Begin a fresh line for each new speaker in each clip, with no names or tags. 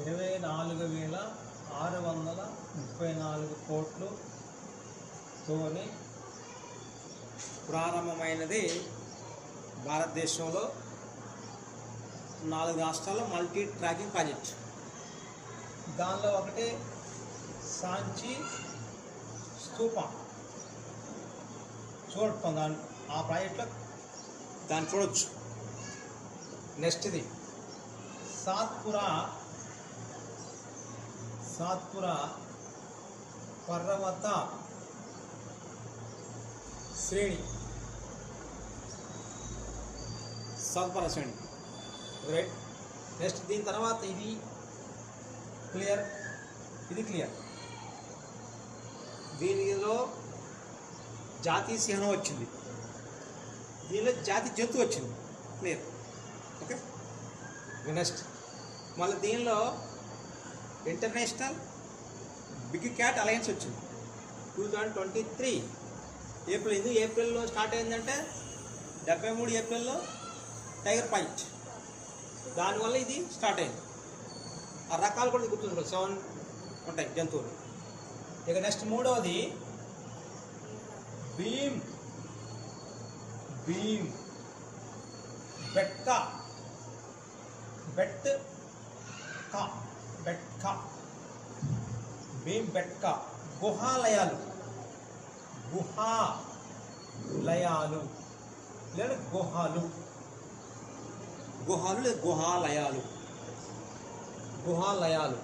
24,634 కోట్లుతోని ప్రారంభమైనది భారతదేశంలో 4 రాష్ట్రాల్లో multi tracking project. దానిలో ఒకటి సాంచి స్తూపం చూడటం, ఆ ప్రాజెక్ట్లో దాన్ని చూడొచ్చు. నెక్స్ట్ ఇది సాత్పురా పర్వత శ్రేణి, సాత్పురా శ్రేణి రైట్. నెక్స్ట్ దీని తర్వాత ఇది క్లియర్. దీనిలో జాతీయ సింహం వచ్చింది, దీనిలో జాతి జంతువు వచ్చింది. క్లియర్. ఓకే. నెక్స్ట్ మళ్ళీ దీనిలో ఇంటర్నేషనల్ బిగ్ క్యాట్ అలయన్స్ వచ్చింది 2023 ఏప్రిల్. ఇది ఏప్రిల్లో స్టార్ట్ అయిందంటే 73 ఏప్రిల్లో టైగర్ పాయింట్, దానివల్ల ఇది స్టార్ట్ అయింది. ఆ రకాలు కూడా గుర్తుంది, 7 ఉంటాయి జంతువులు. ఇక నెక్స్ట్ మూడవది భీమ్ బెట్కా భీమ్ బెట్కా గుహాలయాలు లేదా గుహాలయాలు.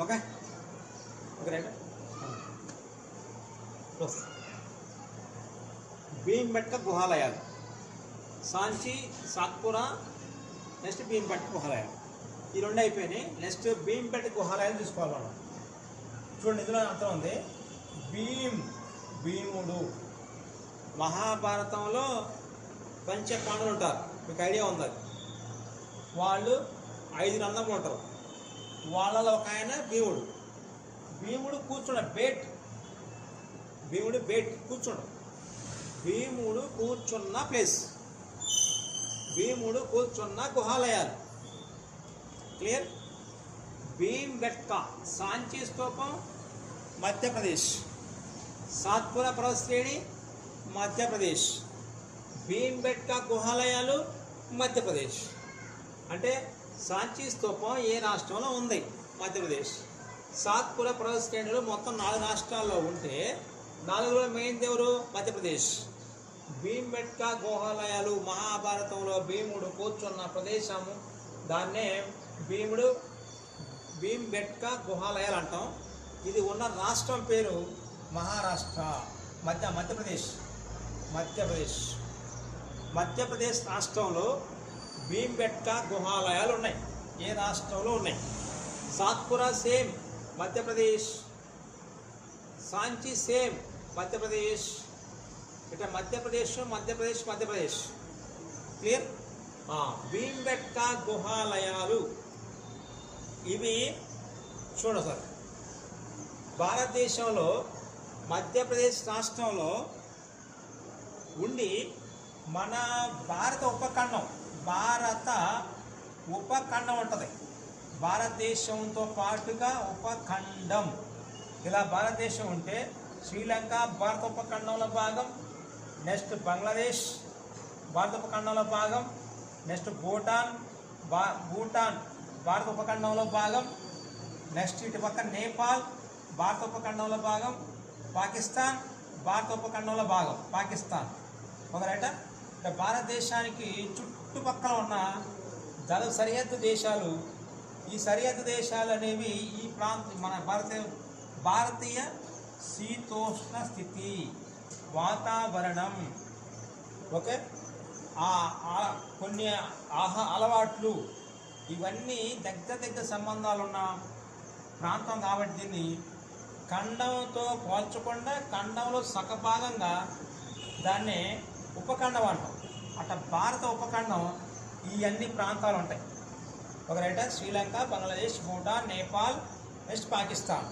Okay right. భీంబెట్కా గుహాలయాలు, సాంచి, సాత్పురా, నెక్స్ట్ భీంబెట్కా గుహాలయాలు. ఈ రెండు అయిపోయినాయి. నెక్స్ట్ భీంబెట్కా గుహాలయాలు తీసుకోవాలి మనం. చూడండి, ఇందులో అర్థం ఉంది. భీముడు మహాభారతంలో పంచపాండవులు ఉంటారు, మీకు ఐడియా ఉంది. వాళ్ళు 5 అన్నదమ్ములు ఉంటారు. వాళ్ళలో ఒక ఆయన భీముడు కూర్చున్న బేట్, భీముడు కూర్చున్న ప్లేస్, భీముడు కూర్చున్న గుహాలయాలు. క్లియర్. భీంబెట్కా సాంచి స్తూపం మధ్యప్రదేశ్, సాత్పురా పర్వత శ్రేణి మధ్యప్రదేశ్, భీంబెట్కా గుహాలయాలు మధ్యప్రదేశ్. అంటే సాంచి స్తూపం ఏ రాష్ట్రంలో ఉంది? మధ్యప్రదేశ్. సాత్పురా పర్వత శ్రేణులు మొత్తం 4 రాష్ట్రాల్లో ఉంటే 4లో మెయిన్ దేవుడు మధ్యప్రదేశ్. భీంబెట్కా గుహాలయాలు మహాభారతంలో భీముడు కూర్చున్న ప్రదేశము, దాన్నే భీంబెట్కా గుహాలయాలు అంటాం. ఇది ఉన్న రాష్ట్రం పేరు మహారాష్ట్ర. మధ్యప్రదేశ్ రాష్ట్రంలో భీంబెట్కా గుహాలయాలు ఉన్నాయి. ఏ రాష్ట్రంలో ఉన్నాయి? Satpura same Madhya Pradesh, Sanchi same Madhya Pradesh. ఇట్లా మధ్యప్రదేశ్. క్లియర్. భీంబెట్కా గుహాలయాలు ఇవి చూడండి సార్. భారతదేశంలో మధ్యప్రదేశ్ రాష్ట్రంలో ఉండి మన భారత ఉపఖండం ఉంటుంది. భారతదేశంతో పాటుగా ఉపఖండం. ఇలా భారతదేశం ఉంటే శ్రీలంక భారత ఉపఖండంలో భాగం, నెక్స్ట్ బంగ్లాదేశ్ భారత ఉపఖండంలో భాగం, నెక్స్ట్ భూటాన్ భారత ఉపఖండంలో భాగం, నెక్స్ట్ ఇటు పక్క నేపాల్ భారత ఉపఖండంలో భాగం, పాకిస్తాన్ భారత ఉపఖండంలో భాగం. ఒకరైట భారతదేశానికి చుట్టుపక్కల ఉన్న సరిహద్దు దేశాలు. ఈ సరిహద్దు దేశాలు అనేవి ఈ మన భారతీయ శీతోష్ణ స్థితి వాతావరణం. ఓకే. కొన్ని అలవాట్లు ఇవన్నీ దగ్గర సంబంధాలు ఉన్న ప్రాంతం కాబట్టి దీన్ని ఖండంతో పోల్చకుండా ఖండంలో సగభాగంగా దాన్ని ఉపఖండం అంటాం. అట్లా భారత ఉపఖండం ఈ అన్ని ప్రాంతాలు ఉంటాయి. ఒకరైతే శ్రీలంక, బంగ్లాదేశ్, భూటాన్, నేపాల్, నెక్స్ట్ పాకిస్తాన్.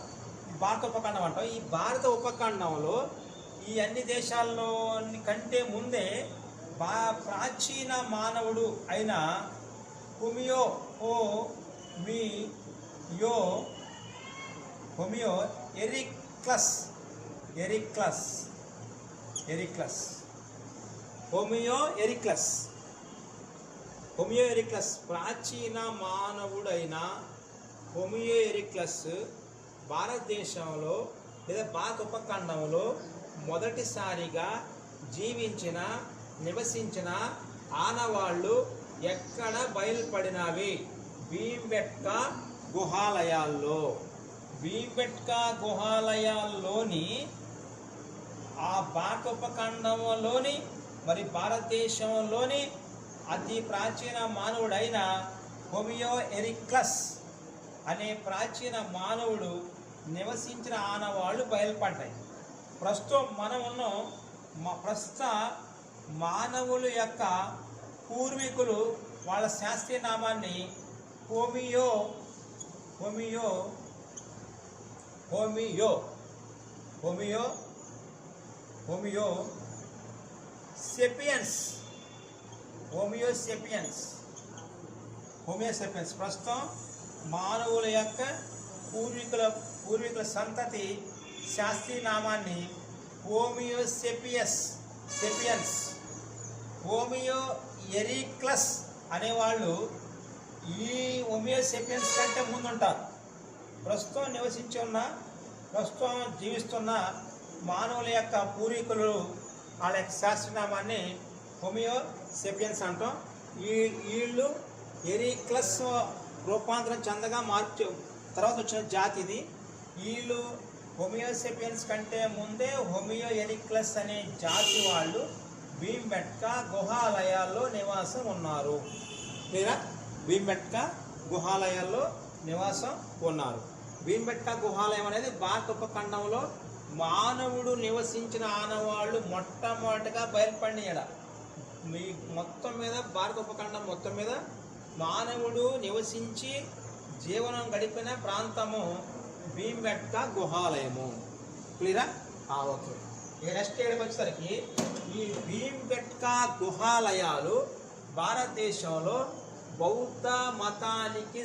ఈ భారత ఉపఖండం అంటాం. ఈ భారత ఉపఖండంలో ఈ అన్ని దేశాల్లో కంటే ముందే ప్రాచీన మానవుడు అయిన హోమియో ఎరిక్లస్ ప్రాచీన మానవుడైన హోమియో ఎరిక్లస్ భారతదేశంలో లేదా భారత ఉపఖండంలో మొదటిసారిగా నివసించిన ఆనవాళ్ళు ఎక్కడ బయలుపడినవి? భీంబెట్కా గుహాలయాల్లోని ఆ భారత ఉపఖండంలోని మరి భారతదేశంలోని అతి ప్రాచీన మానవుడైన హోమియో ఎరిక్లస్ అనే ప్రాచీన మానవుడు నివసించిన ఆనవాళ్ళు బయలుపడ్డాయి. ప్రస్తుతం మనం ఉన్నాం. ప్రస్తుత మానవుల యొక్క పూర్వీకులు వాళ్ళ శాస్త్రీయ నామాన్ని హోమియో సెపియన్స్ ప్రస్తుతం మానవుల యొక్క పూర్వీకుల సంతతి శాస్త్రీయ నామాన్ని హోమియో ఎరిక్లస్ అనేవాళ్ళు ఈ హోమియో సెపియన్స్ కంటే ముందుంటారు. ప్రస్తుతం జీవిస్తున్న మానవుల యొక్క పూర్వీకులు వాళ్ళ యొక్క శాస్త్రనామాన్ని హోమియో సెపియన్స్ అంటాం. వీళ్ళు ఎరిక్లస్ రూపాంతరం చెందగా తర్వాత వచ్చిన జాతి ఇది. వీళ్ళు హోమియో సెపియన్స్ కంటే ముందే హోమియో ఎరిక్లస్ అనే జాతి వాళ్ళు భీంబెట్కా గుహాలయాల్లో నివాసం ఉన్నారు. భీంబెట్కా గుహాలయాల్లో నివాసం ఉన్నారు. భీంబెట్కా గుహాలయం అనేది భారత ఉపఖండంలో మానవుడు నివసించిన ఆనవాళ్ళు మొట్టమొదటిగా బయలుపడిన మీ మొత్తం మీద భారత ఉపఖండం మొత్తం మీద మానవుడు నివసించి జీవనం గడిపిన ప్రాంతము భీంబెట్కా గుహాలయము. క్లియరా? ఓకే. ఇక నెక్స్ట్ ఏడుకి వచ్చేసరికి ఈ భీంబెట్కా గుహాలయాలు భారతదేశంలో బౌద్ధ మతానికి